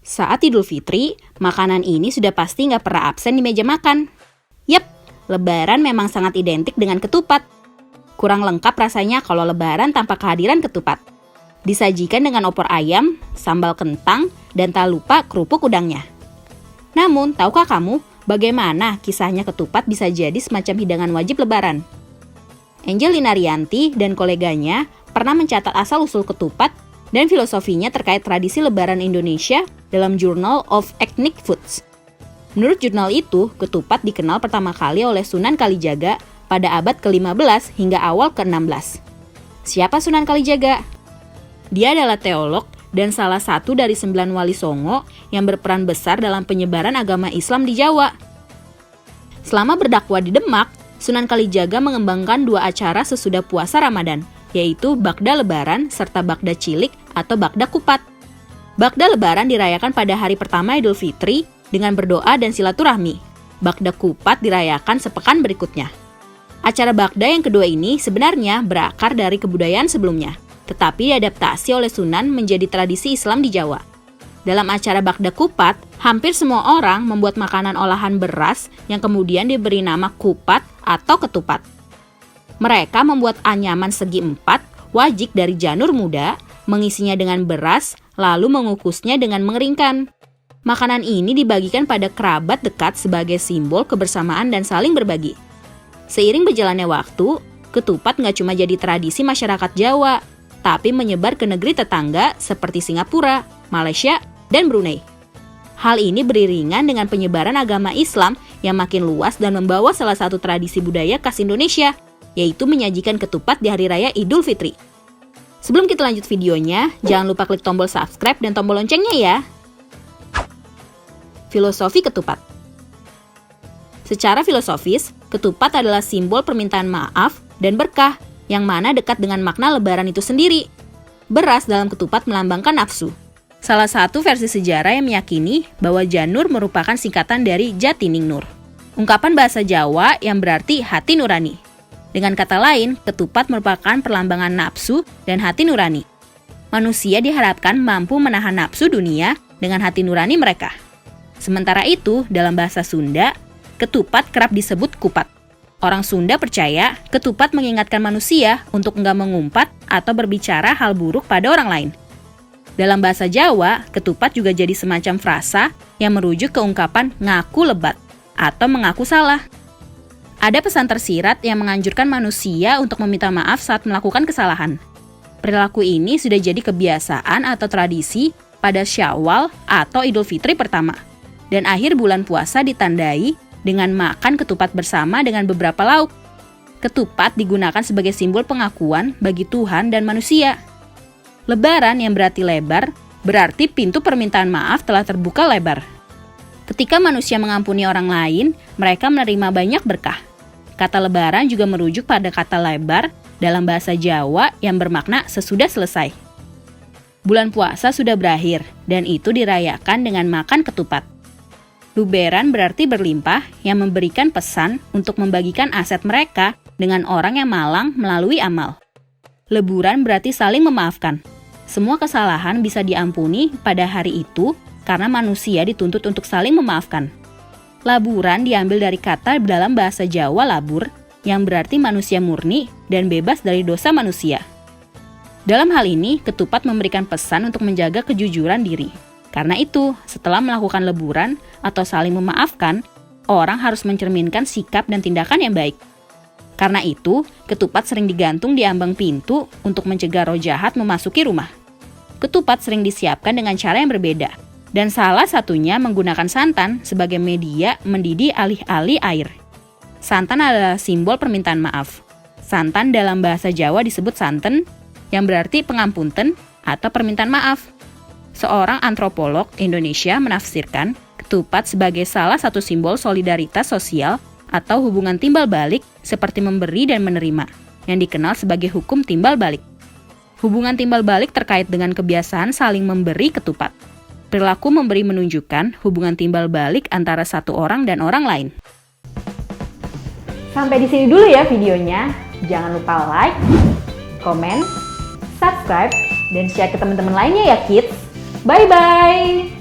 Saat Idul Fitri, makanan ini sudah pasti nggak pernah absen di meja makan. Yap, Lebaran memang sangat identik dengan ketupat. Kurang lengkap rasanya kalau Lebaran tanpa kehadiran ketupat. Disajikan dengan opor ayam, sambal kentang, dan tak lupa kerupuk udangnya. Namun, tahukah kamu bagaimana kisahnya ketupat bisa jadi semacam hidangan wajib Lebaran? Angelina Rianti dan koleganya pernah mencatat asal-usul ketupat dan filosofinya terkait tradisi Lebaran Indonesia dalam Journal of Ethnic Foods. Menurut jurnal itu, ketupat dikenal pertama kali oleh Sunan Kalijaga pada abad ke-15 hingga awal ke-16. Siapa Sunan Kalijaga? Dia adalah teolog dan salah satu dari 9 wali Songo yang berperan besar dalam penyebaran agama Islam di Jawa. Selama berdakwah di Demak, Sunan Kalijaga mengembangkan 2 acara sesudah puasa Ramadan, yaitu Bagda Lebaran serta Bagda Cilik atau Bagda Kupat. Bagda Lebaran dirayakan pada hari pertama Idul Fitri dengan berdoa dan silaturahmi. Bagda Kupat dirayakan sepekan berikutnya. Acara Bagda yang kedua ini sebenarnya berakar dari kebudayaan sebelumnya, tetapi diadaptasi oleh Sunan menjadi tradisi Islam di Jawa. Dalam acara Bagda Kupat, hampir semua orang membuat makanan olahan beras yang kemudian diberi nama kupat atau ketupat. Mereka membuat anyaman segi 4, wajik dari janur muda, mengisinya dengan beras, lalu mengukusnya dengan mengeringkan. Makanan ini dibagikan pada kerabat dekat sebagai simbol kebersamaan dan saling berbagi. Seiring berjalannya waktu, ketupat nggak cuma jadi tradisi masyarakat Jawa, tapi menyebar ke negeri tetangga seperti Singapura, Malaysia, dan Brunei. Hal ini beriringan dengan penyebaran agama Islam yang makin luas dan membawa salah satu tradisi budaya khas Indonesia, yaitu menyajikan ketupat di Hari Raya Idul Fitri. Sebelum kita lanjut videonya, jangan lupa klik tombol subscribe dan tombol loncengnya ya. Filosofi ketupat. Secara filosofis, ketupat adalah simbol permintaan maaf dan berkah, yang mana dekat dengan makna Lebaran itu sendiri. Beras dalam ketupat melambangkan nafsu. Salah satu versi sejarah yang meyakini bahwa janur merupakan singkatan dari Jatining Nur, ungkapan bahasa Jawa yang berarti hati nurani. Dengan kata lain, ketupat merupakan perlambangan nafsu dan hati nurani. Manusia diharapkan mampu menahan nafsu dunia dengan hati nurani mereka. Sementara itu, dalam bahasa Sunda, ketupat kerap disebut kupat. Orang Sunda percaya ketupat mengingatkan manusia untuk enggak mengumpat atau berbicara hal buruk pada orang lain. Dalam bahasa Jawa, ketupat juga jadi semacam frasa yang merujuk ke ungkapan ngaku lebat atau mengaku salah. Ada pesan tersirat yang menganjurkan manusia untuk meminta maaf saat melakukan kesalahan. Perilaku ini sudah jadi kebiasaan atau tradisi pada Syawal atau Idul Fitri pertama. Dan akhir bulan puasa ditandai dengan makan ketupat bersama dengan beberapa lauk. Ketupat digunakan sebagai simbol pengakuan bagi Tuhan dan manusia. Lebaran yang berarti lebar, berarti pintu permintaan maaf telah terbuka lebar. Ketika manusia mengampuni orang lain, mereka menerima banyak berkah. Kata lebaran juga merujuk pada kata lebar dalam bahasa Jawa yang bermakna sesudah selesai. Bulan puasa sudah berakhir, dan itu dirayakan dengan makan ketupat. Luberan berarti berlimpah yang memberikan pesan untuk membagikan aset mereka dengan orang yang malang melalui amal. Leburan berarti saling memaafkan. Semua kesalahan bisa diampuni pada hari itu karena manusia dituntut untuk saling memaafkan. Laburan diambil dari kata dalam bahasa Jawa labur, yang berarti manusia murni dan bebas dari dosa manusia. Dalam hal ini, ketupat memberikan pesan untuk menjaga kejujuran diri. Karena itu, setelah melakukan leburan atau saling memaafkan, orang harus mencerminkan sikap dan tindakan yang baik. Karena itu, ketupat sering digantung di ambang pintu untuk mencegah roh jahat memasuki rumah. Ketupat sering disiapkan dengan cara yang berbeda, dan salah satunya menggunakan santan sebagai media mendidih alih-alih air. Santan adalah simbol permintaan maaf. Santan dalam bahasa Jawa disebut santen, yang berarti pengampunten atau permintaan maaf. Seorang antropolog Indonesia menafsirkan ketupat sebagai salah satu simbol solidaritas sosial atau hubungan timbal balik seperti memberi dan menerima, yang dikenal sebagai hukum timbal balik. Hubungan timbal balik terkait dengan kebiasaan saling memberi ketupat. Perilaku memberi menunjukkan hubungan timbal balik antara satu orang dan orang lain. Sampai di sini dulu ya videonya. Jangan lupa like, komen, subscribe, dan share ke teman-teman lainnya ya kids. Bye-bye!